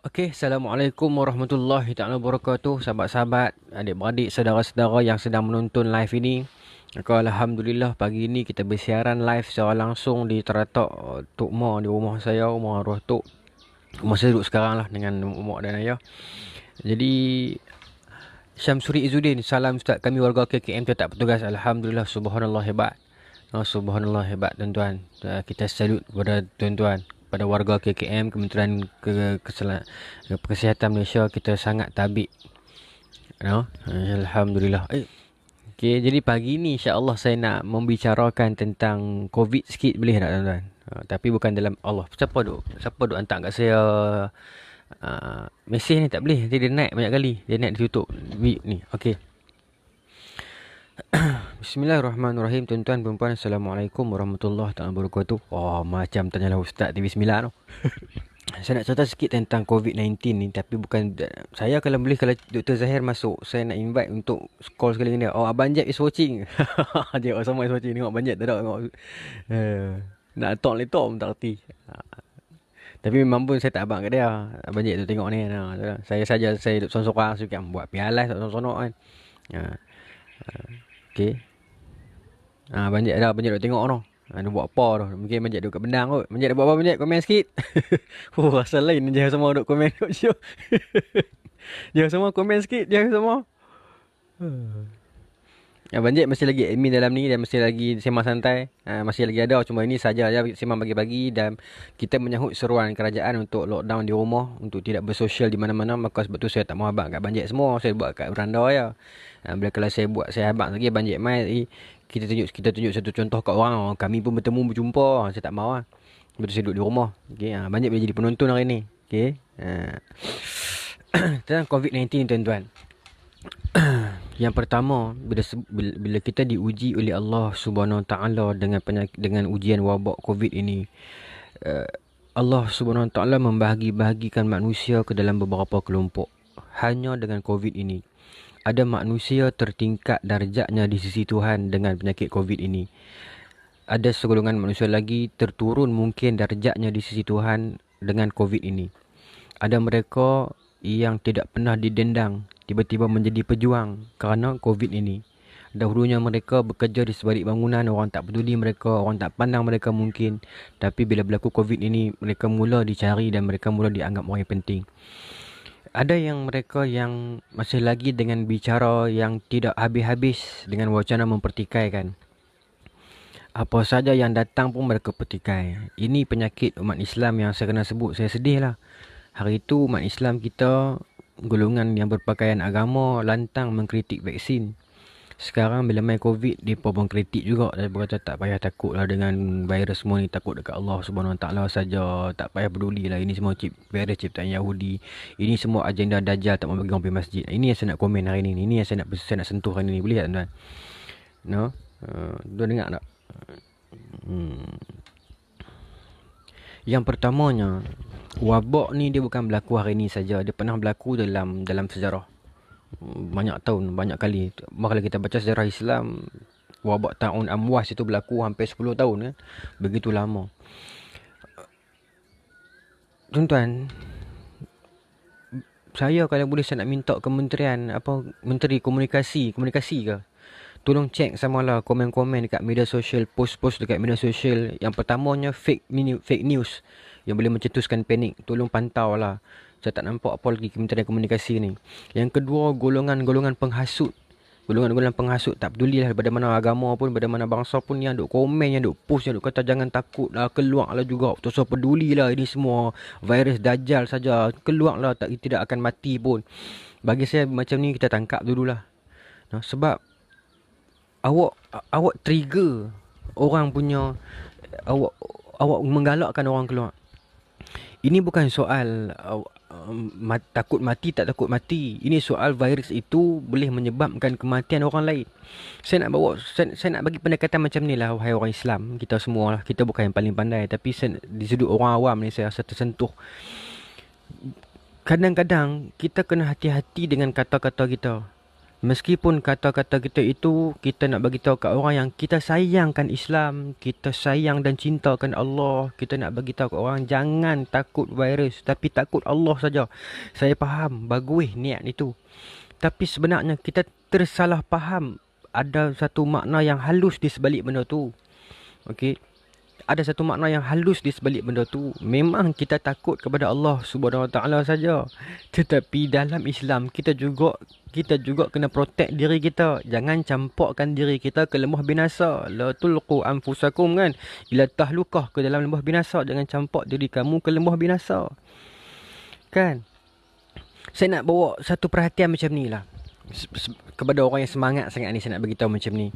Okey, Assalamualaikum warahmatullahi taala wabarakatuh. Sahabat-sahabat, adik-beradik, saudara-saudara yang sedang menonton live ini. Alhamdulillah pagi ini kita bersiaran live secara langsung di teratak Tok Ma di rumah saya, rumah arwah Tok. Rumah saya duduk sekarang lah dengan mak dan ayah. Jadi Syamsuri Izzuddin, salam Ustaz kami warga KKM tetap bertugas. Alhamdulillah, subhanallah hebat. Oh, subhanallah hebat tuan-tuan. Kita salut kepada tuan-tuan, pada warga KKM, Kementerian Kesihatan Malaysia. Kita sangat tabik. No? Alhamdulillah. Okay, jadi pagi ni insya-Allah saya nak membicarakan tentang COVID sikit, boleh tak tuan-tuan? Tapi bukan dalam Allah. Siapa duk hantar kat saya mesej ni, tak boleh. Nanti dia naik banyak kali. Dia naik ditutup ni. Okey. Bismillahirrahmanirrahim. Tuan-tuan dan puan, Assalamualaikum warahmatullahi wabarakatuh. Wah, macam tanyalah Ustaz TV 9 tu. Saya nak cerita sikit tentang COVID-19 ni, tapi bukan saya, kalau boleh, kalau Dr. Zahir masuk, saya nak invite untuk call sekali dengan dia. Oh, Abang Jeb is watching. Dia sama is watching. Tengok Abang Jeb tak ada tengok. Nak talk laptop tak reti. Tapi memang pun saya tak abang kat dia. Abang Jeb tu tengok ni. Saya saja saya duduk sorang-sorang sikit buat pialas sonok-sonok kan. Okey. Abang Jeb duk tengok tu. Dia buat apa tu? Mungkin Abang Jeb duduk kat bendang kot. Abang Jeb dah buat apa Abang Jeb? Komen sikit. Asal lain je semua duk komen kat situ. Jangan semua komen sikit, jangan semua. Abang Jeb masih lagi admin dalam ni, dan masih lagi sembang santai. Masih lagi ada, cuma ini saja sembang bagi-bagi. Dan kita menyahut seruan kerajaan untuk lockdown di rumah, untuk tidak bersosial di mana-mana. Maka sebab tu saya tak mau abang kat Abang Jeb semua. Saya buat kat beranda je. Bila kalau saya buat, saya abang lagi Abang Jeb mai, kita tunjuk satu contoh kat orang. Kami pun bertemu berjumpa. Saya tak mau lah. Sebab tu saya duduk di rumah. Okay, Abang Jeb boleh jadi penonton hari ni. Okay. Tentang COVID-19 tuan-tuan. Yang pertama, bila kita diuji oleh Allah Subhanahu Wa Taala dengan ujian wabak Covid ini, Allah Subhanahu Wa Taala membahagi-bahagikan manusia ke dalam beberapa kelompok. Hanya dengan Covid ini, ada manusia tertingkat darjatnya di sisi Tuhan dengan penyakit Covid ini. Ada segolongan manusia lagi terturun mungkin darjatnya di sisi Tuhan dengan Covid ini. Ada mereka yang tidak pernah didendang, tiba-tiba menjadi pejuang kerana Covid ini. Dahulunya mereka bekerja di sebalik bangunan, orang tak peduli mereka, orang tak pandang mereka mungkin. Tapi bila berlaku Covid ini, mereka mula dicari dan mereka mula dianggap orang yang penting. Ada yang mereka yang masih lagi dengan bicara yang tidak habis-habis dengan wacana mempertikaikan. Apa saja yang datang pun mereka petikai. Ini penyakit umat Islam yang saya kena sebut. Saya sedih lah. Hari itu umat Islam kita, golongan yang berpakaian agama, lantang mengkritik vaksin. Sekarang bila main Covid, mereka pun kritik juga. Dia berkata tak payah takut lah dengan virus semua ni. Takut dekat Allah Subhanahu Wa Taala saja. Tak payah peduli lah. Ini semua virus ciptaan Yahudi. Ini semua agenda Dajjal, tak mau bagi orang pergi masjid. Ini yang saya nak komen hari ni. Ini yang saya nak sentuh hari ni. Boleh tak tuan? No? Tuan dengar tak? Yang pertamanya, wabak ni dia bukan berlaku hari ni saja. Dia pernah berlaku dalam sejarah. Banyak tahun, banyak kali. Kalau kita baca sejarah Islam, wabak ta'un amwas itu berlaku hampir 10 tahun kan. Begitu lama. Tuan-tuan, saya kalau boleh, saya nak minta kementerian menteri komunikasi ke, tolong cek samalah komen-komen dekat media sosial, post-post dekat media sosial. Yang pertamanya fake news yang boleh mencetuskan panik. Tolong pantau lah. Saya tak nampak apa lagi Kementerian Komunikasi ni. Yang kedua, golongan-golongan penghasut. Golongan-golongan penghasut, tak peduli lah daripada mana agama pun, daripada mana bangsa pun, yang duk komen, yang duk post, yang duk kata jangan takut lah, keluar lah juga. Tak usah peduli lah, ini semua virus Dajjal saja. Keluar lah, tidak akan mati pun. Bagi saya macam ni kita tangkap dululah. Sebab awak trigger orang punya, awak menggalakkan orang keluar. Ini bukan soal takut mati tak takut mati. Ini soal virus itu boleh menyebabkan kematian orang lain. Saya nak bagi pendekatan macam ni lah, wahai orang Islam, kita semua lah. Kita bukan yang paling pandai, tapi di sudut orang awam ni saya rasa tersentuh. Kadang-kadang kita kena hati-hati dengan kata-kata kita. Meskipun kata-kata kita itu, kita nak bagi tahu kat orang yang kita sayangkan Islam, kita sayang dan cintakan Allah, kita nak bagi tahu kat orang jangan takut virus, tapi takut Allah saja. Saya faham, bagus niat itu. Tapi sebenarnya kita tersalah faham. Ada satu makna yang halus di sebalik benda tu. Okey. Ada satu makna yang halus di sebalik benda tu. Memang kita takut kepada Allah Subhanahu Wa Taala saja. Tetapi dalam Islam kita juga kena protect diri kita. Jangan campurkan diri kita ke lembah binasa. La tulqu anfusakum kan. Ila tahlukah ke dalam lembah binasa. Jangan campur diri kamu ke lembah binasa. Kan? Saya nak bawa satu perhatian macam ni lah. Kepada orang yang semangat sangat ni, saya nak bagi tahu macam ni.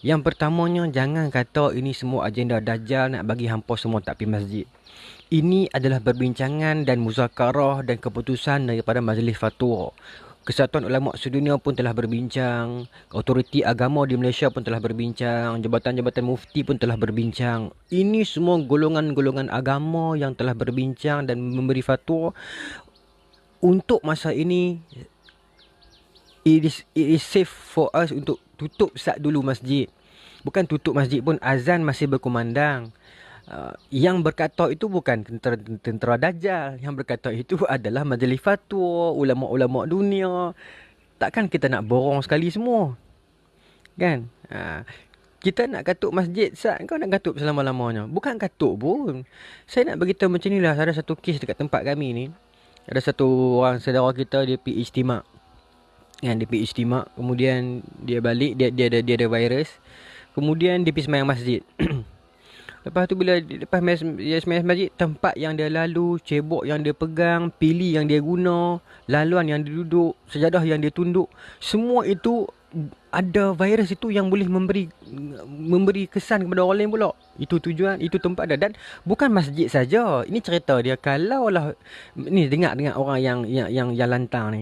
Yang pertamanya, jangan kata ini semua agenda Dajjal nak bagi hampa semua tak pergi masjid. Ini adalah perbincangan dan muzakarah dan keputusan daripada Majlis Fatwa. Kesatuan Ulama Sedunia pun telah berbincang, autoriti agama di Malaysia pun telah berbincang, jabatan-jabatan mufti pun telah berbincang. Ini semua golongan-golongan agama yang telah berbincang dan memberi fatwa. Untuk masa ini, it is safe for us untuk tutup sat dulu masjid. Bukan tutup masjid pun, azan masih berkumandang. Yang berkata itu bukan tentera Dajjal. Yang berkata itu adalah majlis fatwa, ulama-ulama dunia. Takkan kita nak borong sekali semua, kan? Kita nak katuk masjid sat, kau nak katuk selama-lamanya. Bukan katuk pun. Saya nak beritahu macam ni lah. Ada satu kes dekat tempat kami ni. Ada satu orang saudara kita, dia pergi ijtimak. Dia pergi ijtimak, kemudian dia balik, dia ada virus. Kemudian dia pergi sembahyang masjid. Lepas tu bila lepas dia sembahyang masjid, tempat yang dia lalu, cebok yang dia pegang, pilih yang dia guna, laluan yang dia duduk, sejadah yang dia tunduk, semua itu ada virus itu yang boleh memberi kesan kepada orang lain pula. Itu tujuan, itu tempat dia. Dan bukan masjid saja. Ini cerita dia, kalaulah ni dengar orang yang lantang ni.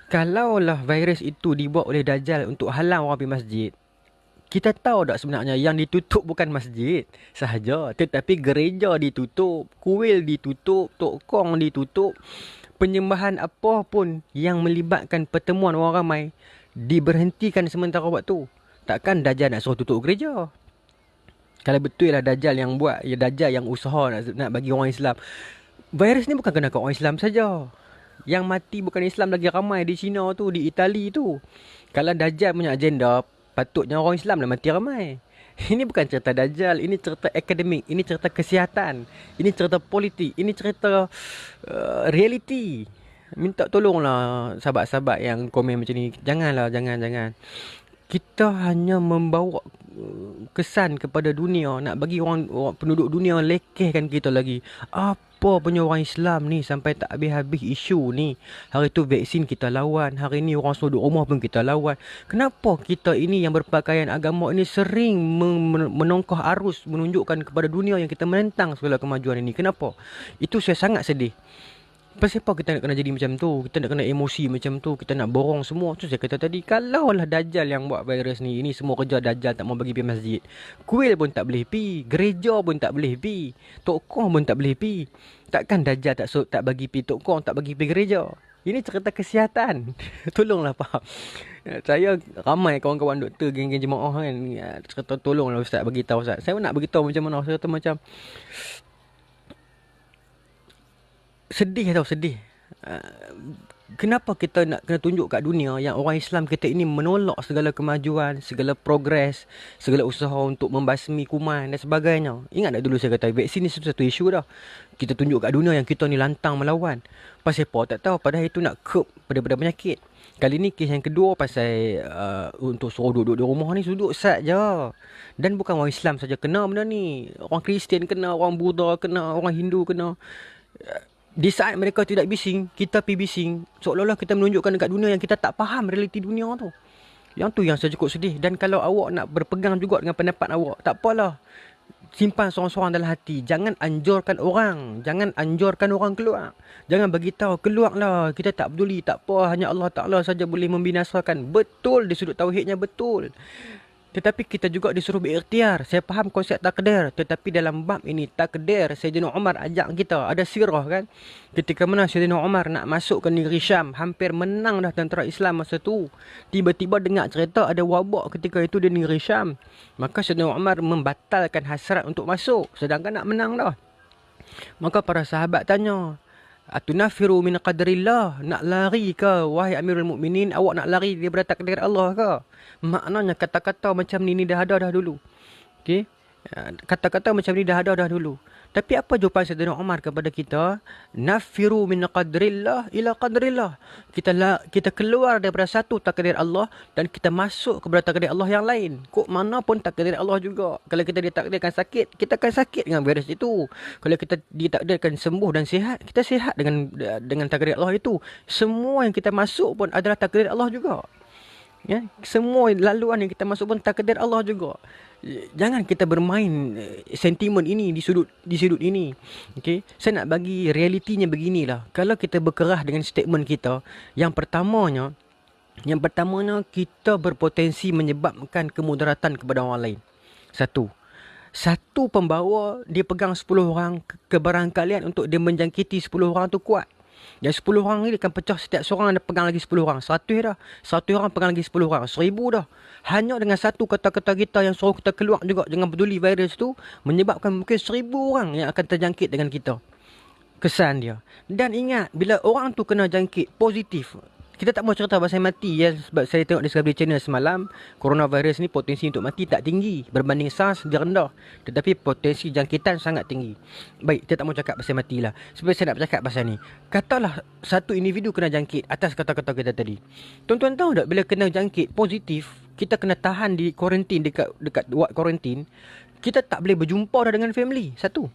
Kalaulah virus itu dibuat oleh Dajjal untuk halang orang pergi masjid, kita tahu tak sebenarnya yang ditutup bukan masjid sahaja, tetapi gereja ditutup, kuil ditutup, tokong ditutup, penyembahan apa pun yang melibatkan pertemuan orang ramai diberhentikan sementara waktu. Takkan Dajjal nak suruh tutup gereja? Kalau betul lah Dajjal yang buat, ya Dajjal yang usaha nak bagi orang Islam. Virus ni bukan kena kat orang Islam saja. Yang mati bukan Islam lagi ramai di China tu, di Itali tu. Kalau Dajjal punya agenda, patutnya orang Islam lah mati ramai. Ini bukan cerita Dajjal, ini cerita akademik, ini cerita kesihatan, ini cerita politik, ini cerita reality. Minta tolonglah sahabat-sahabat yang komen macam ni. Janganlah, jangan. Kita hanya membawa kesan kepada dunia, nak bagi orang penduduk dunia lekehkan kita lagi. Apa punya orang Islam ni sampai tak habis-habis isu ni. Hari tu vaksin kita lawan, hari ni orang suruh duduk rumah pun kita lawan. Kenapa kita ini yang berpakaian agama ini sering menongkah arus menunjukkan kepada dunia yang kita menentang segala kemajuan ini? Kenapa? Itu saya sangat sedih. Pasal apa kita nak kena jadi macam tu? Kita nak kena emosi macam tu. Kita nak borong semua. Tu saya kata tadi, kalaulah Dajjal yang buat virus ni, ini semua kerja Dajjal, tak mau bagi pergi masjid. Kuil pun tak boleh pergi, gereja pun tak boleh pergi, tokong pun tak boleh pergi. Takkan Dajjal tak bagi pergi tokong, tak bagi pergi gereja? Ini cerita kesihatan. Tolonglah faham. Saya ramai kawan-kawan doktor, geng-geng jemaah kan, cerita tolonglah Ustaz bagi tahu Ustaz. Saya nak bagi tahu macam mana. Saya kata macam sedih. Kenapa kita nak kena tunjuk kat dunia yang orang Islam kita ini menolak segala kemajuan, segala progres, segala usaha untuk membasmi kuman dan sebagainya. Ingat tak dulu saya kata vaksin ni satu isu dah. Kita tunjuk kat dunia yang kita ni lantang melawan. Pasal apa? Tak tahu. Padahal itu nak curb pada penyakit. Kali ni kes yang kedua pasal untuk suruh duduk di rumah ni, duduk sat je. Dan bukan orang Islam saja kena benda ni. Orang Kristian kena, orang Buddha kena, orang Hindu kena. Di saat mereka tidak bising, kita pergi bising. Seolah-olah kita menunjukkan dekat dunia yang kita tak faham realiti dunia tu. Yang tu yang saya cukup sedih. Dan kalau awak nak berpegang juga dengan pendapat awak, tak apalah. Simpan sorang-sorang dalam hati. Jangan anjurkan orang. Jangan anjurkan orang keluar. Jangan bagi tahu keluarlah. Kita tak peduli, tak apa. Hanya Allah Ta'ala saja boleh membinasakan. Betul, di sudut tauhidnya betul. Tetapi kita juga disuruh berikhtiar. Saya faham konsep takdir. Tetapi dalam bab ini, takdir, Sayyidina Umar ajak kita. Ada sirah kan. Ketika mana Sayyidina Umar nak masuk ke negeri Syam. Hampir menang dah tentera Islam masa tu. Tiba-tiba dengar cerita ada wabak ketika itu di negeri Syam. Maka Sayyidina Umar membatalkan hasrat untuk masuk. Sedangkan nak menang dah. Maka para sahabat tanya. Atunafiru min qadrillah. Nak lari ke wahai Amirul Mukminin? Awak nak lari daripada takdir Allah ke? Maknanya kata-kata macam ni dah ada dah dulu. Okey. Kata-kata macam ni dah ada dah dulu. Tapi apa jawapan Sayyidina Umar kepada kita? Nafiru min qadrillah ila qadrillah. Kita keluar daripada satu takdir Allah dan kita masuk kepada takdir Allah yang lain. Kok mana pun takdir Allah juga. Kalau kita ditakdirkan sakit, kita akan sakit dengan virus itu. Kalau kita ditakdirkan sembuh dan sihat, kita sihat dengan takdir Allah itu. Semua yang kita masuk pun adalah takdir Allah juga. Ya, semua laluan yang kita masuk pun takdir Allah juga. Jangan kita bermain sentimen ini di sudut ini. Okey, saya nak bagi realitinya beginilah. Kalau kita berkerah dengan statement kita, yang pertamanya kita berpotensi menyebabkan kemudaratan kepada orang lain. Satu pembawa dia pegang 10 orang kebarangkalian untuk dia menjangkiti 10 orang tu kuat. Dan 10 orang ni akan pecah, setiap seorang ada pegang lagi 10 orang. 100 dah. 1 orang pegang lagi 10 orang. 1000 dah. Hanya dengan satu kata-kata kita yang suruh kita keluar juga jangan peduli virus tu, menyebabkan mungkin 1000 orang yang akan terjangkit dengan kita. Kesan dia. Dan ingat, bila orang tu kena jangkit positif, kita tak mau cerita pasal mati ya, sebab saya tengok Discovery Channel semalam, coronavirus ni potensi untuk mati tak tinggi, berbanding SARS dia rendah, tetapi potensi jangkitan sangat tinggi. Baik, kita tak mau cakap pasal mati lah. Sebab saya nak bercakap pasal ni, katalah satu individu kena jangkit atas kata-kata kita tadi. Tuan-tuan tahu tak, bila kena jangkit positif, kita kena tahan di kuarantin, dekat ward kuarantin, kita tak boleh berjumpa dah dengan family. Satu.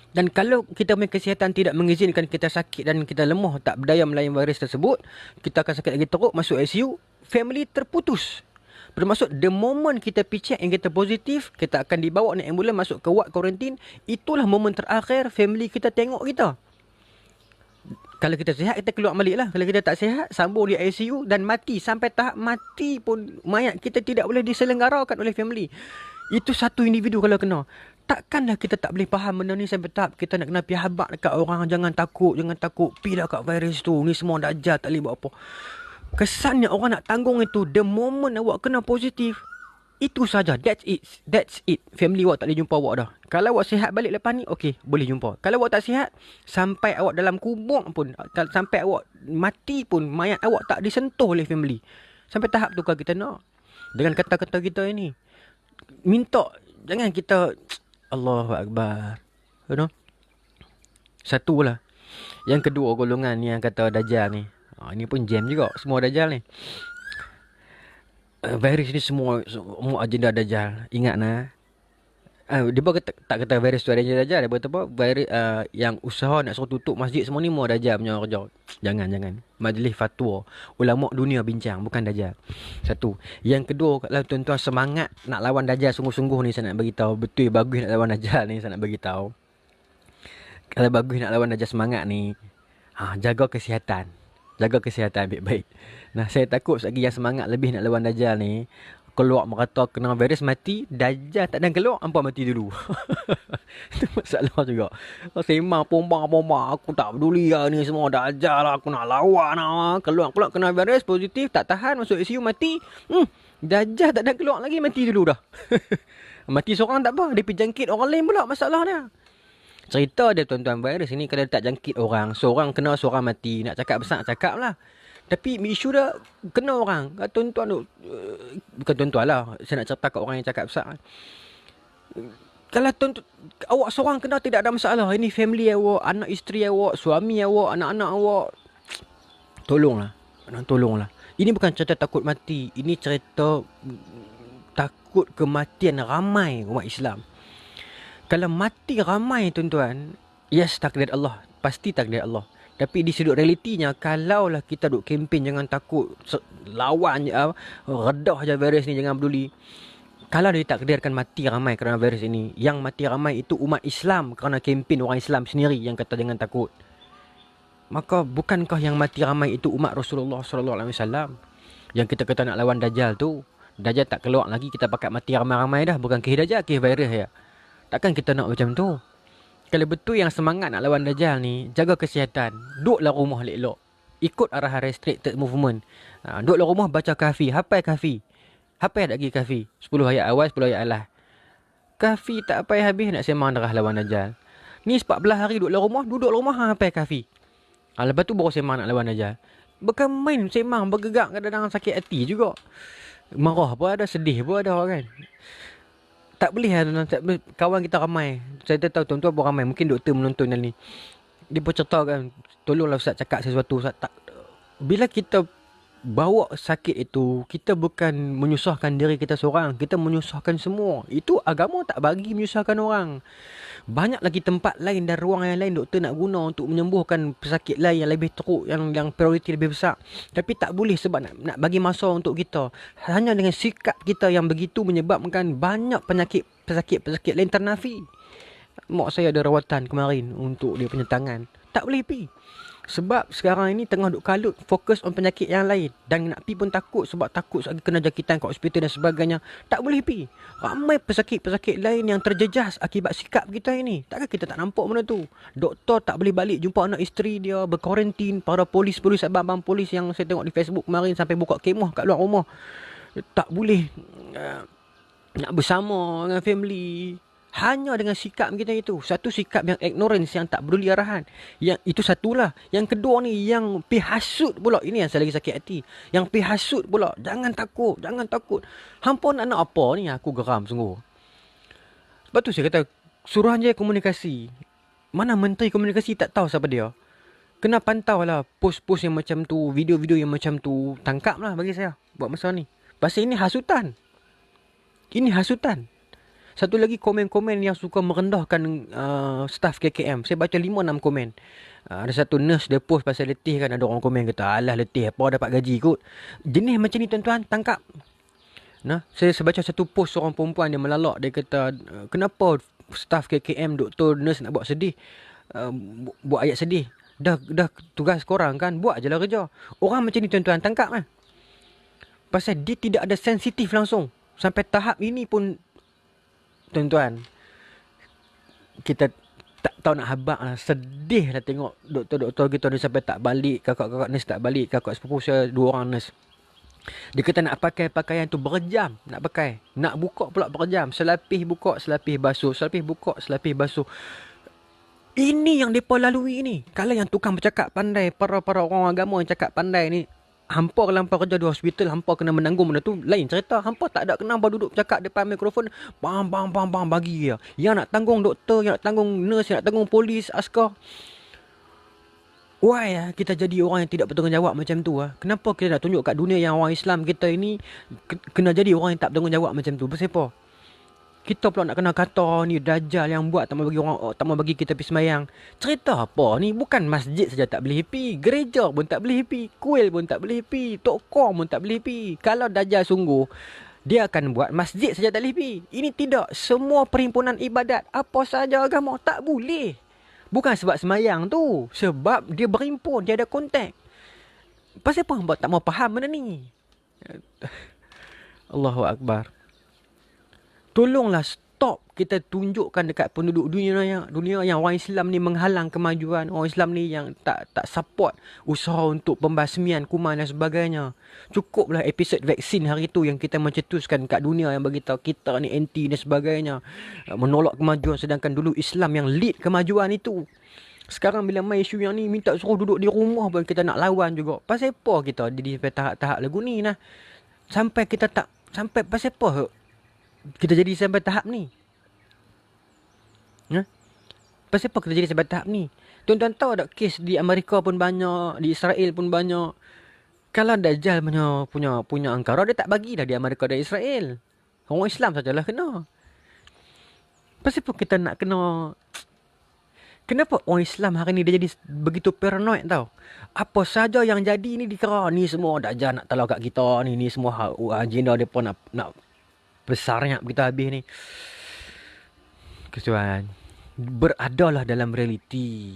Dan kalau kita punya kesihatan tidak mengizinkan kita sakit dan kita lemah, tak berdaya melayan virus tersebut, kita akan sakit lagi teruk, masuk ICU, family terputus. Bermaksud, the moment kita picek yang kita positif, kita akan dibawa naik ambulan masuk ke ward kuarantin, itulah momen terakhir family kita tengok kita. Kalau kita sihat, kita keluar balik lah. Kalau kita tak sihat, sambung di ICU dan mati. Sampai tahap mati pun mayat kita tidak boleh diselenggarakan oleh family. Itu satu individu kalau kena. Takkanlah kita tak boleh faham benda ni sampai tahap kita nak kena pihabak dekat orang. Jangan takut. Pilah kat virus tu. Ni semua dajjal, tak boleh buat apa. Kesannya orang nak tanggung itu. The moment awak kena positif, itu saja. That's it. Family awak tak boleh jumpa awak dah. Kalau awak sihat balik lepas ni, okey, boleh jumpa. Kalau awak tak sihat, sampai awak dalam kubur pun, sampai awak mati pun, mayat awak tak disentuh oleh family. Sampai tahap tu kalau kita nak. Dengan kata-kata kita ini, minta, jangan kita Allahu Akbar. You know? Satu lah. Yang kedua golongan ni yang kata Dajjal ni. Ini pun jam juga. Semua Dajjal ni. Virus ni semua agenda Dajjal. Ingat nah. Dia pun tak kata virus tu agenda Dajjal. Dia kata apa? Virus yang usaha nak suruh tutup masjid semua ni mau Dajjal punya kerja. Jangan. Majlis fatwa. Ulama dunia bincang. Bukan Dajjal. Satu. Yang kedua, kalau tuan-tuan semangat nak lawan Dajjal sungguh-sungguh ni, saya nak beritahu. Betul bagus nak lawan Dajjal ni, saya nak beritahu. Kalau bagus nak lawan Dajjal semangat ni, jaga kesihatan. Jaga kesihatan baik-baik. Nah, saya takut lagi yang semangat lebih nak lawan Dajjal ni, keluar merata kena virus mati, Dajjal tak ada keluar, hampa mati dulu. Itu masalah juga. Sembang pombang, aku tak peduli lah ni semua Dajjal lah, aku nak lawan lah. Keluar kena virus positif, tak tahan, masuk ICU mati. Dajjal tak ada keluar lagi, mati dulu dah. Mati seorang tak apa, dia pergi jangkit orang lain pula masalah dia. Cerita dia tuan-tuan, virus ini kalau tak jangkit orang, seorang kena seorang mati. Nak cakap besar, cakap lah. Tapi isu dah kena orang. Tuan-tuan tu, bukan tuan-tuan lah, saya nak cerita kat orang yang cakap besar. Kalau awak seorang kena tidak ada masalah. Ini family awak, anak isteri awak, suami awak, anak-anak awak. Tolonglah. Ini bukan cerita takut mati. Ini cerita takut kematian ramai umat Islam. Kalau mati ramai tuan-tuan, yes, takdir Allah. Pasti takdir Allah. Tapi di sudut realitinya, kalaulah kita duk kempen jangan takut, lawan je, redah je virus ni, jangan peduli. Kalau dia takdirkan mati ramai kerana virus ini, yang mati ramai itu umat Islam kerana kempen orang Islam sendiri yang kata jangan takut. Maka bukankah yang mati ramai itu umat Rasulullah SAW yang kita kata nak lawan Dajjal tu? Dajjal tak keluar lagi, kita pakat mati ramai-ramai dah. Bukan kes Dajjal, kes virus ya. Takkan kita nak macam tu. Kalau betul yang semangat nak lawan Dajjal ni, jaga kesihatan. Duduklah rumah elok-elok. Ikut arahan restricted movement. Duduklah rumah baca kafi. Hafal kafi. Hafal tak lagi kafi. 10 ayat awal, 10 ayat alas. Kafi tak payah habis nak sembang darah lawan Dajjal. Ni 14 hari duduklah rumah, hafal kafi. Lepas tu baru sembang nak lawan Dajjal. Bukan main sembang, bergegak kadang-kadang sakit hati juga. Marah pun ada, sedih pun ada kan. Tak boleh lah, kawan kita ramai. Saya tahu tuan-tuan pun ramai. Mungkin doktor menonton ni. Dia pun cerita kan, tolonglah Ustaz cakap sesuatu. Ustaz, tak. Bila kita bawa sakit itu, kita bukan menyusahkan diri kita seorang. Kita menyusahkan semua. Itu agama tak bagi menyusahkan orang. Banyak lagi tempat lain dan ruang yang lain doktor nak guna untuk menyembuhkan pesakit lain yang lebih teruk, yang prioriti lebih besar. Tapi tak boleh sebab nak bagi masa untuk kita. Hanya dengan sikap kita yang begitu menyebabkan banyak pesakit lain ternafi. Mak saya ada rawatan kemarin untuk dia punya tangan. Tak boleh pergi. Sebab sekarang ini tengah duk kalut, fokus on penyakit yang lain. Dan nak pergi pun takut sebab takut kena jangkitan kat hospital dan sebagainya. Tak boleh pergi. Ramai pesakit-pesakit lain yang terjejas akibat sikap kita ini. Takkan kita tak nampak benda tu. Doktor tak boleh balik jumpa anak isteri dia, berkuarantin. Para polis-polis, abang-abang polis yang saya tengok di Facebook kemarin sampai buka kemah kat luar rumah. Tak boleh nak bersama dengan family. Hanya dengan sikap kita itu. Satu sikap yang ignorance, yang tak peduli arahan. Yang itu satulah. Yang kedua ni, yang pihasut pula. Ini yang saya lagi sakit hati. Yang pihasut pula. Jangan takut, jangan takut. Hampa nak apa ni? Aku geram sungguh. Sebab tu saya kata, Suruhanjaya Komunikasi. Mana Menteri Komunikasi tak tahu siapa dia. Kena pantau lah post-post yang macam tu, video-video yang macam tu. Tangkap lah bagi saya buat masa ni. Pasal ini hasutan. Ini hasutan. Satu lagi komen-komen yang suka merendahkan staff KKM. Saya baca 5-6 komen. Ada satu nurse dia post pasal letih kan. Ada orang komen kata, alah letih apa dapat gaji kot. Jenis macam ni tuan-tuan, tangkap. Nah, saya baca satu post seorang perempuan dia melalak. Dia kata, kenapa staff KKM, doktor, nurse nak buat sedih? Buat ayat sedih. Dah tugas korang kan, buat je lah kerja. Orang macam ni tuan-tuan, tangkap kan. Pasal dia tidak ada sensitif langsung. Sampai tahap ini pun, tuan-tuan, kita tak tahu nak habaq lah. Sedih lah tengok doktor-doktor kita ni sampai tak balik. Kakak-kakak nurse tak balik. Kakak sepupu saya 2 orang nurse. Dia kata nak pakai pakaian tu berjam. Nak pakai. Nak buka pula berjam. Selapis buka, selapis basuh. Selapis buka, selapis basuh. Ini yang mereka lalui ni. Kalau yang tukang bercakap pandai, para orang agama yang cakap pandai ni, hampa kalau hampa kerja di hospital, hampa kena menanggung benda tu, lain cerita. Hampa tak ada kena duduk cakap depan mikrofon, bang bagi dia. Yang nak tanggung doktor, yang nak tanggung nurse, yang nak tanggung polis, askar. Why kita jadi orang yang tidak bertanggungjawab macam tu? Kenapa kita nak tunjuk kat dunia yang orang Islam kita ini kena jadi orang yang tak bertanggungjawab macam tu? Pasal apa? Kita pula nak kena kata ni Dajjal yang buat tak mau bagi orang, tak mau bagi kita pergi semayang. Cerita apa ni? Bukan masjid saja tak boleh pergi, gereja pun tak boleh pergi, kuil pun tak boleh pergi, tokong pun tak boleh pergi. Kalau Dajjal sungguh, dia akan buat masjid saja tak boleh pergi. Ini tidak. Semua perhimpunan ibadat, apa saja agama tak boleh. Bukan sebab semayang tu, sebab dia berhimpun, dia ada kontak. Pasal apa hamba tak mau faham benda ni? Allahu Akbar. Tolonglah stop kita tunjukkan dekat penduduk dunia yang orang Islam ni menghalang kemajuan. Orang Islam ni yang tak support usaha untuk pembasmian kuman dan sebagainya. Cukuplah episod vaksin hari tu yang kita mencetuskan kat dunia yang beritahu kita ni anti dan sebagainya. Menolak kemajuan, sedangkan dulu Islam yang lead kemajuan itu. Sekarang bila main isu yang ni minta suruh duduk di rumah pun kita nak lawan juga. Pasal apa kita jadi sampai tahap-tahap lagu ni nah? Sampai kita tak, sampai pasal apa kita jadi sampai tahap ni? Pasal apa kita jadi sampai tahap ni? Tuan-tuan tahu tak kes di Amerika pun banyak, di Israel pun banyak. Kalau Dajjal punya angkara, dia tak bagi dah di Amerika dan Israel. Orang Islam sajalah kena. Pasal apa kita nak kena? Kenapa orang Islam hari ni dia jadi begitu paranoid tau? Apa saja yang jadi ni dikira ni semua Dajjal nak talau kat kita ni semua agenda depa nak besarnya kita habis ni. Kesuan, beradalah dalam realiti.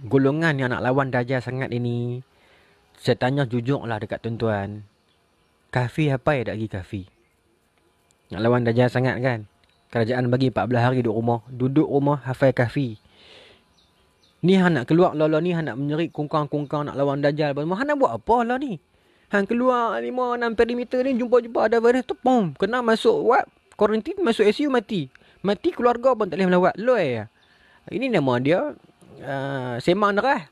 Golongan yang nak lawan Dajjal sangat ini, saya tanya jujurlah dekat tuan-tuan, kafi apa ya tak lagi kafi? Nak lawan Dajjal sangat kan. Kerajaan bagi 14 hari duduk rumah hafal kahfi. Ni hang nak keluar lah ni, hang nak menyerik kungkang-kungkang nak lawan Dajjal. Hang nak buat apa lah ni? Hang keluar 5-6 perimeter ni, jumpa-jumpa ada virus tu, pom, kena masuk quarantine, masuk ICU, mati. Mati keluarga pun tak boleh melawat. Loi. Ini nama dia Semang Nerah.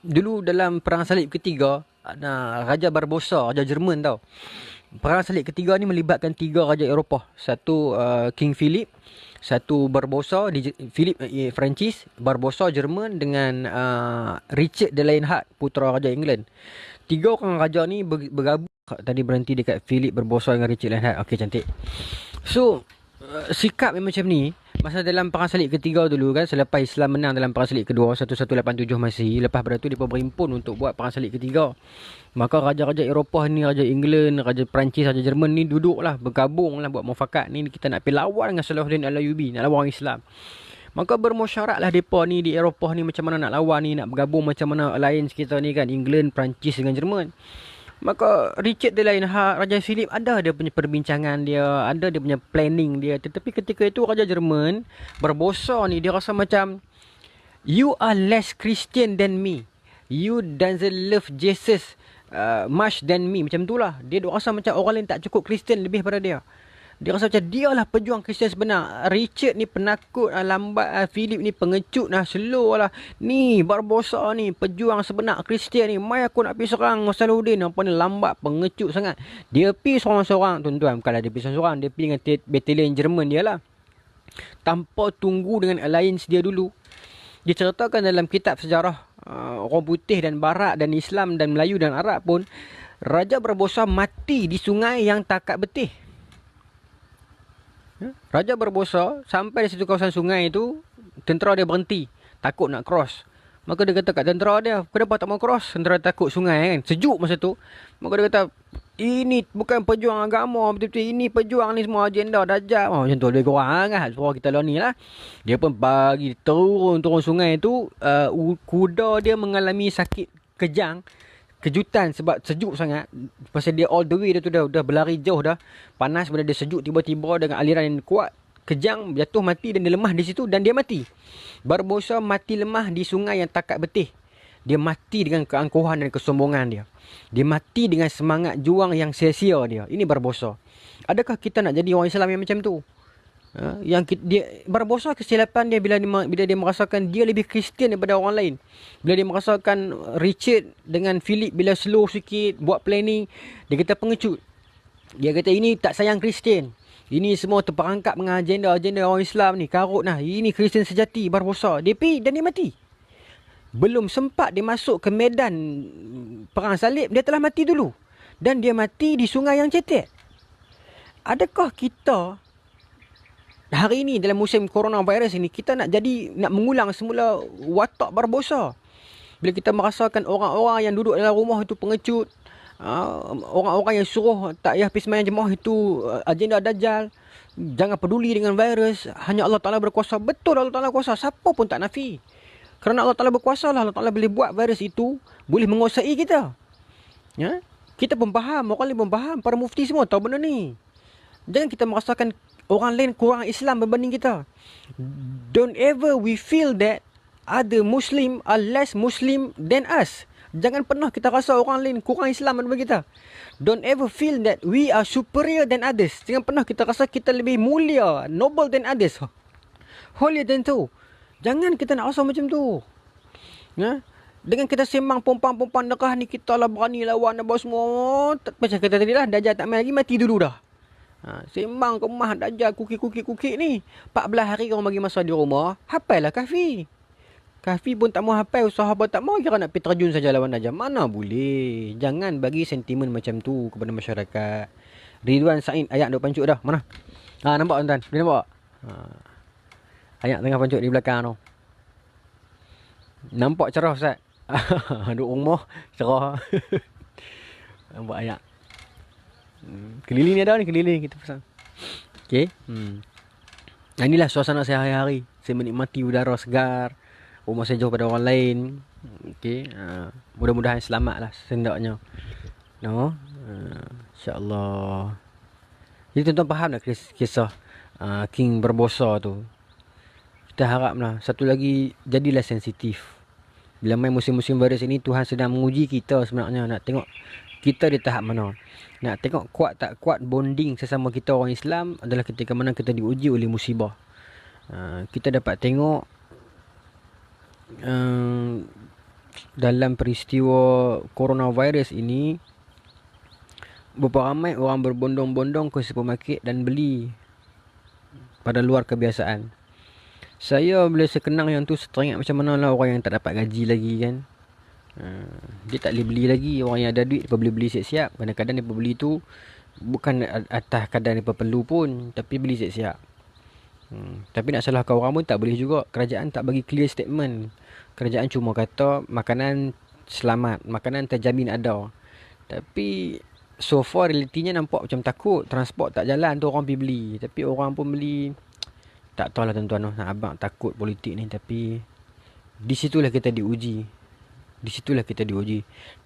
Dulu dalam Perang Salib Ketiga, Raja Barbarossa, Raja Jerman tau. Perang Salib Ketiga ni melibatkan 3 raja Eropah. Satu King Philip, satu Barbarossa, Philip Perancis, Barbarossa Jerman dengan Richard de Lionheart, putera Raja England. 3 orang raja ni bergabung. Tadi berhenti dekat Philip Barbarossa dengan Richard Lionheart. Okey, cantik. So sikap yang macam ni masa dalam Perang Salib Ketiga dulu kan, selepas Islam menang dalam Perang Salib Kedua 1187 Masihi, lepas pada tu mereka berimpun untuk buat Perang Salib Ketiga. Maka raja-raja Eropah ni, Raja England, Raja Perancis, Raja Jerman ni duduklah, bergabunglah buat mufakat ni, kita nak pergi lawan dengan Salahuddin Al-Ayyubi, nak lawan Islam. Maka bermusyaratlah mereka ni di Eropah ni macam mana nak lawan ni, nak bergabung macam mana alliance kita ni kan, England, Perancis dengan Jerman. Maka Richard de Lionheart, Raja Philip ada dia punya perbincangan dia, ada dia punya planning dia. Tetapi ketika itu Raja Jerman, Barbarossa ni, dia rasa macam, you are less Christian than me. You doesn't love Jesus much than me. Macam tu lah. Dia rasa macam orang lain tak cukup Kristian lebih pada dia. Dia rasa macam dia lah pejuang Kristian sebenar. Richard ni penakut, lambat, Philip ni pengecut, slow lah. Ni Barbarossa ni pejuang sebenar Kristian ni. Mai aku nak pergi serang Salahuddin, apa ni, lambat, pengecut sangat. Dia pergi seorang-seorang, tuan-tuan. Bukanlah dia pergi seorang-seorang, dia pergi dengan batalion Jerman dia lah. Tanpa tunggu dengan alliance dia dulu. Diceritakan dalam kitab sejarah orang putih dan barat dan Islam dan Melayu dan Arab pun, Raja Barbarossa mati di sungai yang takat betih. Raja Barbarossa sampai di situ kawasan sungai itu, tentera dia berhenti, takut nak cross. Maka dia kata kat tentera dia, kenapa tak mau cross? Tentera takut sungai kan, sejuk masa tu. Maka dia kata, ini bukan pejuang agama betul-betul, ini pejuang ni semua agenda Dajjal. Macam tu lebih kurang kan, suruh kita lah ni lah. Dia pun bagi turun sungai tu, kuda dia mengalami sakit kejang, kejutan sebab sejuk sangat. Pasal dia all the way dia tu dah berlari jauh dah. Panas, benda dia sejuk, tiba-tiba dengan aliran yang kuat, kejang, jatuh mati dan dia lemah di situ dan dia mati. Barbarossa mati lemah di sungai yang takat betih. Dia mati dengan keangkuhan dan kesombongan dia. Dia mati dengan semangat juang yang sia-sia dia. Ini Barbarossa. Adakah kita nak jadi orang Islam yang macam tu? Barbarossa kesilapan dia bila dia merasakan dia lebih Kristian daripada orang lain. Bila dia merasakan Richard dengan Philip bila slow sikit buat planning, dia kata pengecut. Dia kata ini tak sayang Kristian. Ini semua terperangkap dengan agenda orang Islam ni, karut nah. Ini Kristian sejati Barbarossa. Dia pergi dan dia mati. Belum sempat dia masuk ke medan perang salib, dia telah mati dulu. Dan dia mati di sungai yang cetek. Adakah kita hari ini dalam musim coronavirus ini, kita nak mengulang semula watak Barbarossa? Bila kita merasakan orang-orang yang duduk dalam rumah itu pengecut, orang-orang yang suruh tak payah pergi sembahyang jemaah itu agenda Dajjal, jangan peduli dengan virus, hanya Allah Ta'ala berkuasa. Betul, Allah Ta'ala berkuasa, siapa pun tak nafi. Kerana Allah Ta'ala berkuasa lah, Allah Ta'ala boleh buat virus itu boleh menguasai kita. Ya? Kita pun faham, orang lain pun faham, para mufti semua tahu benda ni. Jangan kita merasakan orang lain kurang Islam berbanding kita. Don't ever we feel that other Muslim are less Muslim than us. Jangan pernah kita rasa orang lain kurang Islam daripada kita. Don't ever feel that we are superior than others. Jangan pernah kita rasa kita lebih mulia, noble than others, holier than tu. Jangan kita nak rasa macam tu. Ya? Dengan kita sembang perempuan-perempuan dekah ni, kita lah berani lawan apa semua. Macam kata tadi lah, Dajjal tak main lagi, mati dulu dah. Sembang ke rumah Dajjal, kukik ni. 14 hari orang bagi masa di rumah, hafal lah kahfi. Kahfi pun tak mau hafal, sahabat tak mau, kira nak pergi terjun saja lawan Dajjal. Mana boleh. Jangan bagi sentimen macam tu kepada masyarakat. Ridwan Said, ayat duk pancuk dah. Mana? Nampak tuan-tuan? Boleh nampak? Ayat tengah pancuk di belakang tu. Nampak cerah Ustaz? Duk rumah, cerah. Nampak ayat. Keliling ni ada ni, keliling kita pesan. Okay. Inilah suasana saya hari-hari. Saya menikmati udara segar. Rumah saya jauh pada orang lain. Okay. Mudah-mudahan selamat lah sendaknya. No? InsyaAllah. Jadi tuan-tuan faham tak kisah King Barbosa tu? Kita harap lah. Satu lagi, jadilah sensitif. Bila main musim-musim virus ini, Tuhan sedang menguji kita sebenarnya. Nak tengok kita di tahap mana. Nak tengok kuat tak kuat bonding sesama kita orang Islam adalah ketika mana kita diuji oleh musibah. Kita dapat tengok dalam peristiwa coronavirus ini, berapa ramai orang berbondong-bondong ke supermarket dan beli pada luar kebiasaan. Saya bila saya kenang yang tu, saya teringat macam mana lah orang yang tak dapat gaji lagi kan. Dia tak boleh beli lagi. Orang yang ada duit dia boleh beli siap-siap. Kadang-kadang dia beli tu bukan atas kadar dia perlu pun, tapi beli siap-siap. Tapi nak salahkan orang pun tak boleh juga. Kerajaan tak bagi clear statement. Kerajaan cuma kata makanan selamat, makanan terjamin ada. Tapi so far realitinya nampak macam takut. Transport tak jalan tu orang pergi beli. Tapi orang pun beli. Tak tahulah tuan-tuan, abang takut politik ni. Tapi di situlah kita diuji.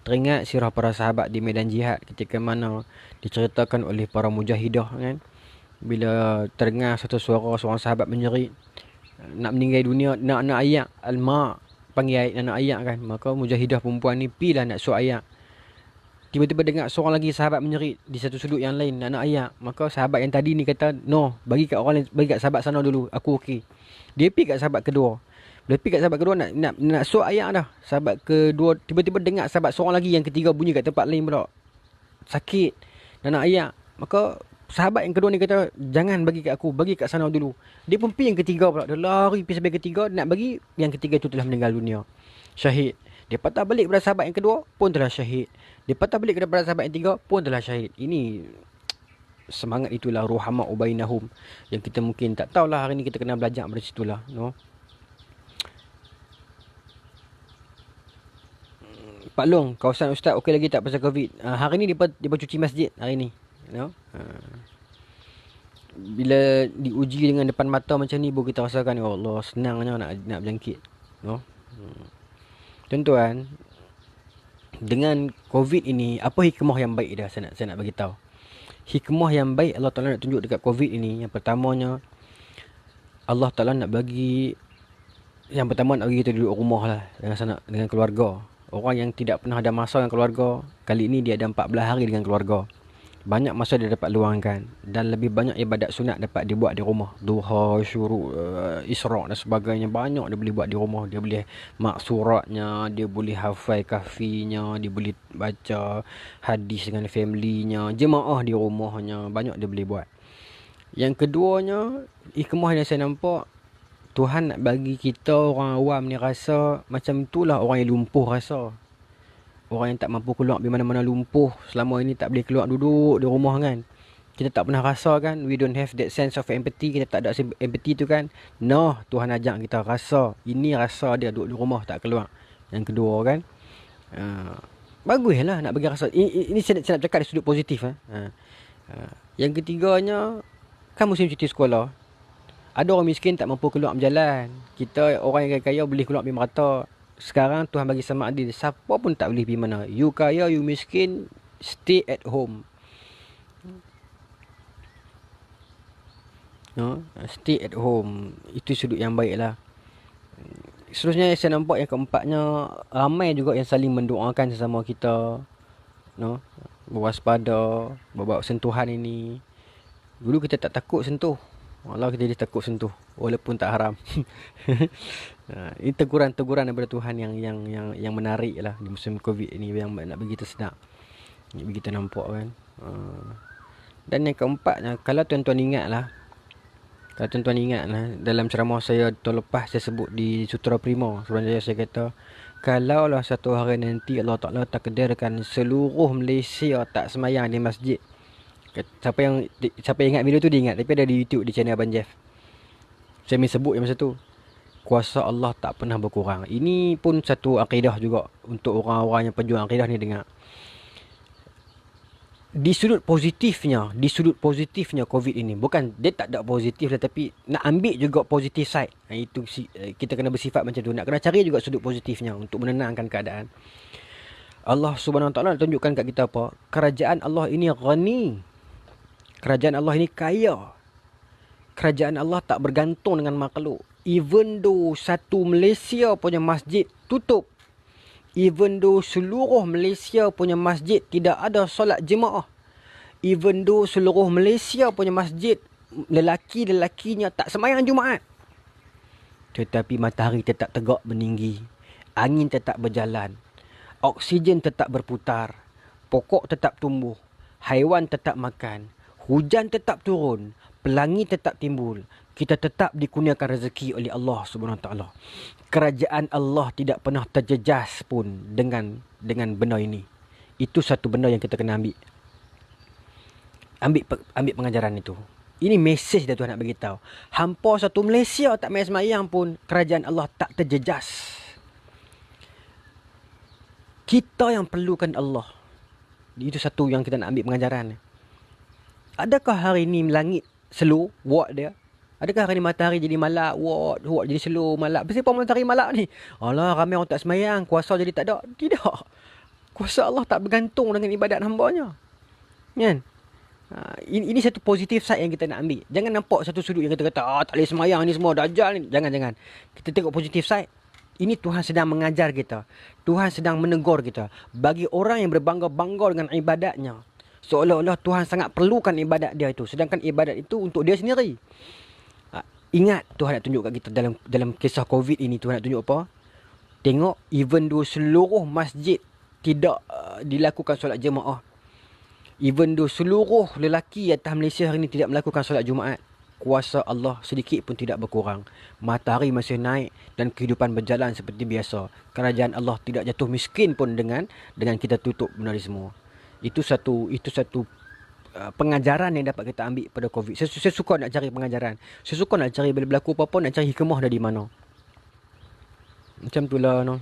Teringat sirah para sahabat di medan jihad ketika mana diceritakan oleh para mujahidah kan. Bila terdengar satu suara seorang sahabat menjerit nak meninggal dunia, nak ayak al-ma', panggil anak ayak kan. Maka mujahidah perempuan ni pilah nak suap ayak. Tiba-tiba dengar seorang lagi sahabat menjerit di satu sudut yang lain, nak ayak. Maka sahabat yang tadi ni kata, no, bagi kat orang lain, bagi kat sahabat sana dulu, aku okey. Dia pergi kat sahabat kedua. Bila pergi kat sahabat kedua nak suap ayak dah. Sahabat kedua tiba-tiba dengar sahabat seorang lagi yang ketiga bunyi kat tempat lain pula. Sakit, nak ayak. Maka sahabat yang kedua ni kata, jangan bagi kat aku, bagi kat sana dulu. Dia pun pergi yang ketiga pula. Dia lari pergi sampai ketiga, nak bagi yang ketiga tu telah meninggal dunia. Syahid. Dia patah balik kepada sahabat yang kedua, pun telah syahid. Dia patah balik kepada sahabat yang tiga, pun telah syahid. Ini semangat itulah ruhama ubainahum, yang kita mungkin tak tahulah hari ni kita kena belajar dari situlah, no. Pak Long, kawasan ustaz okey lagi tak pasal Covid? Hari ni dia cuci masjid hari ni, no. Bila diuji dengan depan mata macam ni, baru kita rasakan, ya Allah, senangnya nak berjangkit, no. Tuan-tuan, dengan Covid ini, apa hikmah yang baik dah saya nak bagi tahu. Hikmah yang baik Allah Taala nak tunjuk dekat Covid ini, yang pertamanya Allah Taala nak bagi, yang pertama nak bagi kita duduk rumah lah dengan keluarga. Orang yang tidak pernah ada masa dengan keluarga, kali ini dia ada 14 hari dengan keluarga. Banyak masa dia dapat luangkan, dan lebih banyak ibadat sunat dapat dibuat di rumah. Duha, syuruk, isra' dan sebagainya, banyak dia boleh buat di rumah. Dia boleh mak suratnya, dia boleh hafal kahfinya, dia boleh baca hadis dengan familynya, jemaah di rumahnya, banyak dia boleh buat. Yang keduanya, hikmah yang saya nampak, Tuhan nak bagi kita orang awam ni rasa macam itulah orang yang lumpuh rasa. Orang yang tak mampu keluar di mana-mana, lumpuh selama ini, tak boleh keluar, duduk di rumah kan. Kita tak pernah rasa kan, we don't have that sense of empathy. Kita tak ada empathy tu kan. No, Tuhan ajak kita rasa. Ini rasa dia duduk di rumah tak keluar. Yang kedua kan, baguslah nak bagi rasa. Ini saya nak cakap dari sudut positif. Yang ketiganya, kan musim cuti sekolah. Ada orang miskin tak mampu keluar berjalan. Kita orang yang kaya boleh keluar pergi merata. Sekarang Tuhan bagi sama adil. Siapa pun tak boleh pergi mana. You kaya, you miskin, stay at home. No? Stay at home. Itu sudut yang baik lah. Seterusnya saya nampak yang keempatnya, ramai juga yang saling mendoakan sesama kita. No? Berwaspada, berbuat sentuhan ini. Dulu kita tak takut sentuh. Allah, kita jadi takut sentuh walaupun tak haram. Ini teguran daripada Tuhan yang menarik lah di musim Covid ini, yang nak bagi kita sedar, nak bagi kita nampak kan. Dan yang keempatnya, kalau tuan-tuan ingat lah, dalam ceramah saya tahun lepas saya sebut di Sutra Prima, sebenarnya saya kata, kalaulah satu hari nanti Allah Ta'ala takdirkan seluruh Malaysia tak semayang di masjid. Siapa yang ingat video tu dia ingat, tapi ada di YouTube, di channel Abang Jeff. Saya sebut yang masa tu, kuasa Allah tak pernah berkurang. Ini pun satu akidah juga untuk orang-orang yang pejuang akidah ni dengar. Di sudut positifnya Covid ini, bukan dia tak ada positif lah, tapi nak ambil juga positif side. Itu kita kena bersifat macam tu. Nak kena cari juga sudut positifnya untuk menenangkan keadaan. Allah Subhanahu Wa Taala nak tunjukkan kat kita apa? Kerajaan Allah ini ghani. Kerajaan Allah ini kaya. Kerajaan Allah tak bergantung dengan makhluk. Even though satu Malaysia punya masjid tutup, even though seluruh Malaysia punya masjid tidak ada solat jemaah, even though seluruh Malaysia punya masjid lelaki-lelakinya tak sembahyang Jumaat, tetapi matahari tetap tegak meninggi, angin tetap berjalan, oksigen tetap berputar, pokok tetap tumbuh, haiwan tetap makan, hujan tetap turun, pelangi tetap timbul, kita tetap dikurniakan rezeki oleh Allah Subhanahu Wa Taala. Kerajaan Allah tidak pernah terjejas pun dengan benda ini. Itu satu benda yang kita kena ambil. Ambil pengajaran itu. Ini mesej dah Tuhan nak bagi tahu. Hampa satu Malaysia tak main semayang pun kerajaan Allah tak terjejas. Kita yang perlukan Allah. Itu satu yang kita nak ambil pengajaran. Adakah hari ini langit slow walk dia? Adakah hari ni matahari jadi malak, walk jadi slow, malak? Kenapa matahari malak ni? Alah, ramai orang tak semayang, kuasa jadi tak ada. Tidak. Kuasa Allah tak bergantung dengan ibadat hambanya. Kan? Ini satu positif side yang kita nak ambil. Jangan nampak satu sudut yang kita kata, tak boleh semayang ni semua, dajjal ni. Jangan. Kita tengok positif side. Ini Tuhan sedang mengajar kita. Tuhan sedang menegur kita. Bagi orang yang berbangga-bangga dengan ibadatnya, seolah-olah Tuhan sangat perlukan ibadat dia itu. Sedangkan ibadat itu untuk dia sendiri. Ingat Tuhan nak tunjuk kat kita dalam kisah COVID ini. Tuhan nak tunjuk apa? Tengok, even though seluruh masjid tidak dilakukan solat jemaah, even though seluruh lelaki atas Malaysia hari ini tidak melakukan solat Jumaat, kuasa Allah sedikit pun tidak berkurang. Matahari masih naik dan kehidupan berjalan seperti biasa. Kerajaan Allah tidak jatuh miskin pun dengan kita tutup benda ni semua. Itu satu pengajaran yang dapat kita ambil pada COVID. Saya suka nak cari pengajaran. Saya suka nak cari bila berlaku apa-apa, nak cari hikmah dari mana. Macam tu lah, no.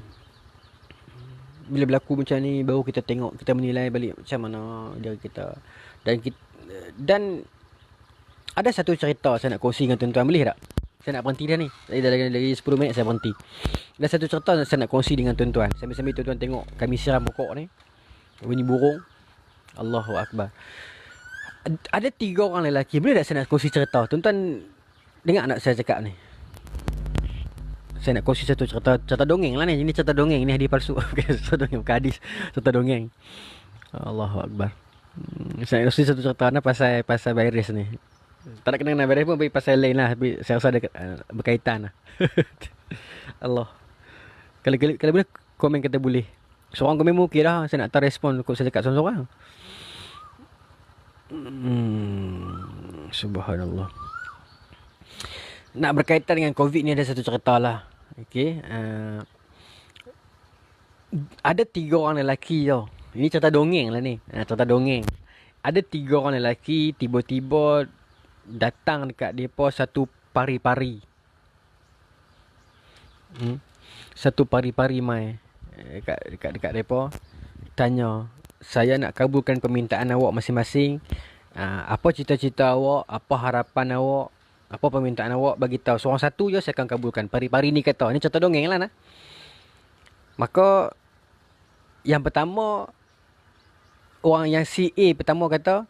Bila berlaku macam ni, baru kita tengok, kita menilai balik macam mana diri kita. Dan ada satu cerita saya nak kongsi dengan tuan-tuan. Boleh tak? Saya nak berhenti dah ni. Dari 10 minit saya berhenti. Ada satu cerita saya nak kongsi dengan tuan-tuan. Sambil-sambil tuan-tuan tengok kami siram pokok ni. Bunyi burung. Allahu Akbar. Ada 3 orang lelaki. Boleh tak saya nak kongsi cerita? Tuan-tuan dengar nak saya cakap ni? Saya nak kongsi satu cerita dongeng lah ni. Ini cerita dongeng. Ini hadiah palsu. Cerita dongeng, bukan hadis. Cerita dongeng. Allahu Akbar. Saya nak kongsi satu cerita ni pasal virus ni. Tak nak kena dengan virus pun, tapi pasal lain lah. Tapi saya rasa ada berkaitan lah. Allah. Kalau boleh, komen kata boleh. Seorang komen mungkin dah. Saya nak tak respon kalau saya cakap seorang-seorang. Subhanallah. Nak berkaitan dengan COVID ni ada satu cerita lah. Okay. Ada 3 orang lelaki tau. Ini cerita dongeng lah ni. Cerita dongeng. Ada 3 orang lelaki tiba-tiba datang dekat depa satu pari-pari. Satu pari-pari mai. Dekat depa tanya, saya nak kabulkan permintaan awak masing-masing. Apa cita-cita awak, apa harapan awak, apa permintaan awak, bagi tahu. Seorang satu je saya akan kabulkan. Pari-pari ni kata, ni cerita dongeng lah nah. Maka yang pertama, orang yang si A pertama kata,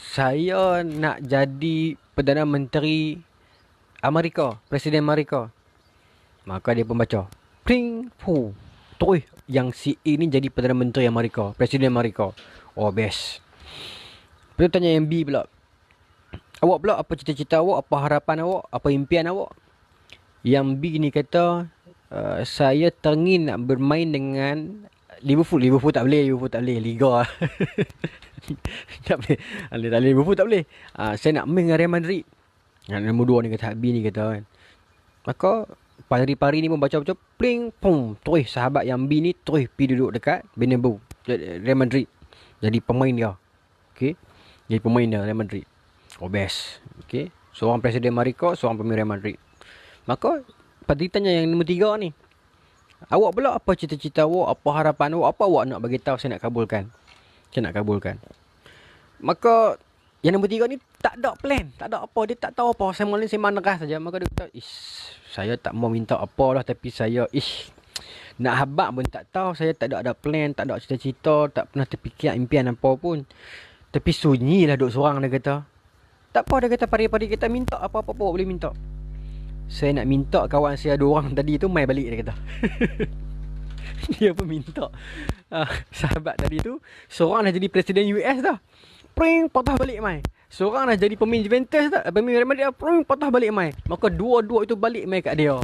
saya nak jadi Perdana Menteri Amerika, Presiden Amerika. Maka dia pun baca, pring, fu. Terus yang si A ni jadi Perdana Menteri Amerika, Presiden Amerika. Oh, best. Lepas tu tanya yang B pula, awak pula apa cita-cita awak, apa harapan awak, apa impian awak? Yang B ni kata, saya teringin nak bermain dengan Liverpool tak boleh, Liga. Tak boleh. Liverpool tak boleh. Saya nak main dengan Real Madrid. Yang nombor 2 ni kata, B ni kata kan. Maka pari-pari ni pun baca-baca, pling, pum. Terus sahabat yang B ni terus pergi duduk dekat Bernabeu, Real Madrid. Jadi pemain dia. Okay. Jadi pemain dia Real Madrid. Oh, best. Okay. Seorang Presiden Amerika, seorang pemain Real Madrid. Maka pada tanya yang nombor 3 ni, awak pula apa cita-cita awak, apa harapan awak, apa awak nak bagi tahu saya nak kabulkan. Maka yang nombor 3 ni tak ada plan, tak ada apa, dia tak tahu apa, saya malah sembang nerah saja. Maka dia kata, saya tak mau minta apa lah, tapi saya nak habaq pun tak tahu, saya tak ada plan, tak ada cita-cita, tak pernah terfikir impian apa pun. Tapi sunyi lah duduk seorang, dia kata. Tak apa, dia kata, pari-pari kita minta apa-apa boleh minta. Saya nak minta kawan saya 2 orang tadi tu mai balik, dia kata. Dia pun minta. Sahabat tadi tu, seorang dah jadi presiden US dah. Pring, patah balik mai. Seorang dah jadi pemain Juventus dah. Pemain Real Madrid, pring, patah balik mai. Maka dua-dua itu balik mai kat dia.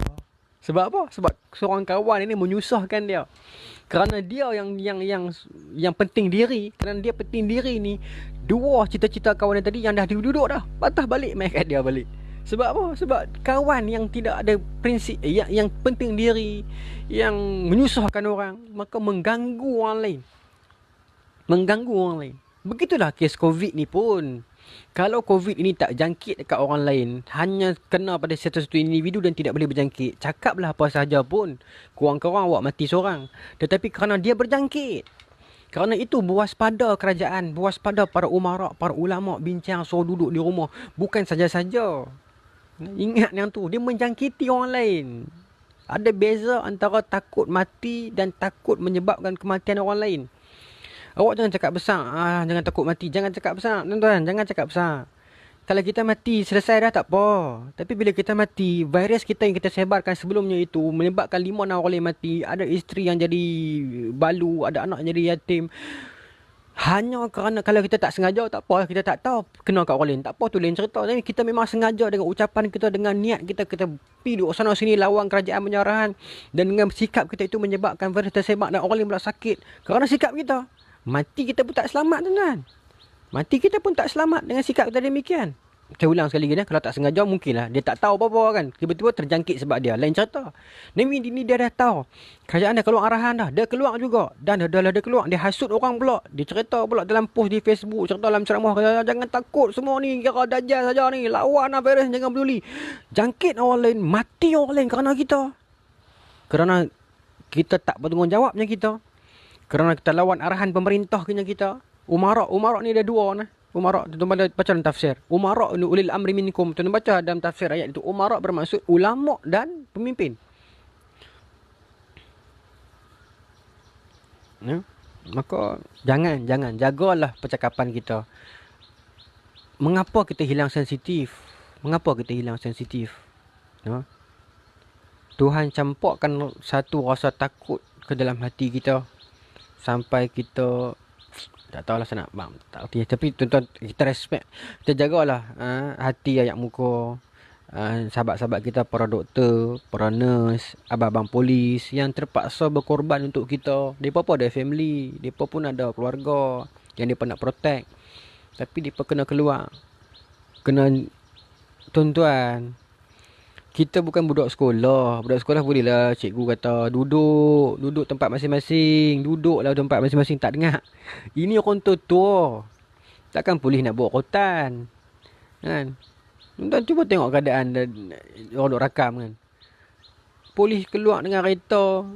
Sebab apa? Sebab seorang kawan ini menyusahkan dia. Kerana dia yang penting diri. Kerana dia penting diri ni, 2 cita-cita kawan dia tadi yang dah duduk dah, patah balik mai kat dia balik. Sebab apa? Sebab kawan yang tidak ada prinsip, yang penting diri, yang menyusahkan orang, maka mengganggu orang lain. Mengganggu orang lain. Begitulah kes COVID ni pun. Kalau COVID ini tak jangkit dekat orang lain, hanya kena pada satu individu dan tidak boleh berjangkit, cakaplah apa sahaja pun, kurang-kurang awak mati seorang. Tetapi kerana dia berjangkit, kerana itu berwaspada kerajaan, berwaspada para umara, para ulama, bincang, suruh duduk di rumah. Bukan saja-saja. Ingat yang tu, dia menjangkiti orang lain. Ada beza antara takut mati dan takut menyebabkan kematian orang lain. Awak jangan cakap besar. Jangan takut mati. Jangan cakap besar. Tuan-tuan, jangan cakap besar. Kalau kita mati, selesai dah, tak apa. Tapi bila kita mati, virus kita yang kita sebarkan sebelumnya itu menyebabkan 5-6 orang lain mati. Ada isteri yang jadi balu, ada anak yang jadi yatim. Hanya kerana kalau kita tak sengaja, tak apa, kita tak tahu, kena kat orang lain. Tak apa, tu lain cerita. Tapi kita memang sengaja dengan ucapan kita, dengan niat kita, kita pergi duduk sana sini lawan kerajaan penjarahan. Dan dengan sikap kita itu menyebabkan virus tersebar dan orang lain pula sakit. Kerana sikap kita. Mati kita pun tak selamat, tuan-tuan. Mati kita pun tak selamat dengan sikap kita demikian. Saya ulang sekali lagi, kalau tak sengaja mungkinlah dia tak tahu apa-apa kan. Tiba-tiba terjangkit sebab dia. Lain cerita. Ni dia dah tahu. Kerajaan dah keluar arahan dah. Dia keluar juga. Dan dah keluar. Dia hasut orang pula. Dia cerita pula dalam post di Facebook. Cerita dalam ceramah. Jangan takut semua ni. Kira dajjal saja ni. Lawan lah virus. Jangan peduli. Jangkit orang lain. Mati orang lain kerana kita. Kerana kita tak bertanggungjawab macam kita. Kerana kita lawan arahan pemerintah kita. Umarak ni ada 2 nah. Umarak, tuan-tuan baca dalam tafsir. Umarak ni ulil amri minkum. Tuan-tuan baca dalam tafsir ayat itu. Umarak bermaksud ulama dan pemimpin. Ya? Maka jangan jagalah percakapan kita. Mengapa kita hilang sensitif? Ya? Tuhan campurkan satu rasa takut ke dalam hati kita. Sampai kita tak tahulah saya nak tak erti. Tapi tuan-tuan, kita respect, kita jagalah hati, ayat muka sahabat-sahabat kita, para doktor, para nurse, abang-abang polis yang terpaksa berkorban untuk kita. Mereka pun ada family, mereka pun ada keluarga yang mereka nak protect. Tapi mereka kena keluar. Tuan-tuan, kita bukan budak sekolah. Budak sekolah bolehlah cikgu kata duduk tempat masing-masing. Duduklah tempat masing-masing, tak dengar. Ini orang tua. Takkan polis nak bawa rotan. Kan? Tuan cuba tengok keadaan orang duk rakam kan. Polis keluar dengan kereta.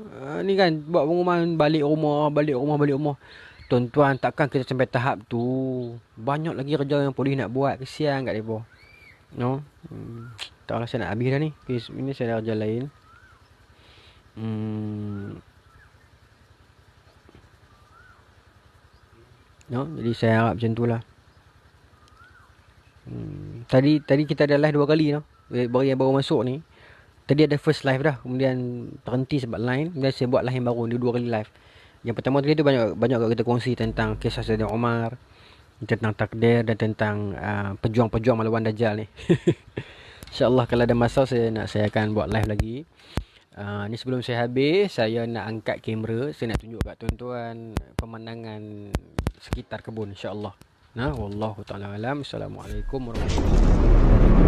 Ni kan buat pengumuman balik rumah. Tuan-tuan, takkan kita sampai tahap tu. Banyak lagi kerja yang polis nak buat. Kesian kat mereka. No? Tak lah, saya nak habis dah ni. Ini saya ada kerja lain. No, jadi saya harap macam tu lah. Tadi kita ada live 2 kali no. Bagi yang baru masuk ni. Tadi ada first live dah. Kemudian terhenti sebab line. Kemudian saya buat live yang baru. Dia 2 kali live. Yang pertama tadi tu banyak kita kongsi tentang kisah Saidina Umar, tentang takdir dan tentang pejuang-pejuang melawan Dajjal ni. InsyaAllah kalau ada masa saya akan buat live lagi. Ni sebelum saya habis, saya nak angkat kamera. Saya nak tunjuk kat tuan-tuan pemandangan sekitar kebun, insyaAllah. Wallahu ta'ala alam. Assalamualaikum warahmatullahi wabarakatuh.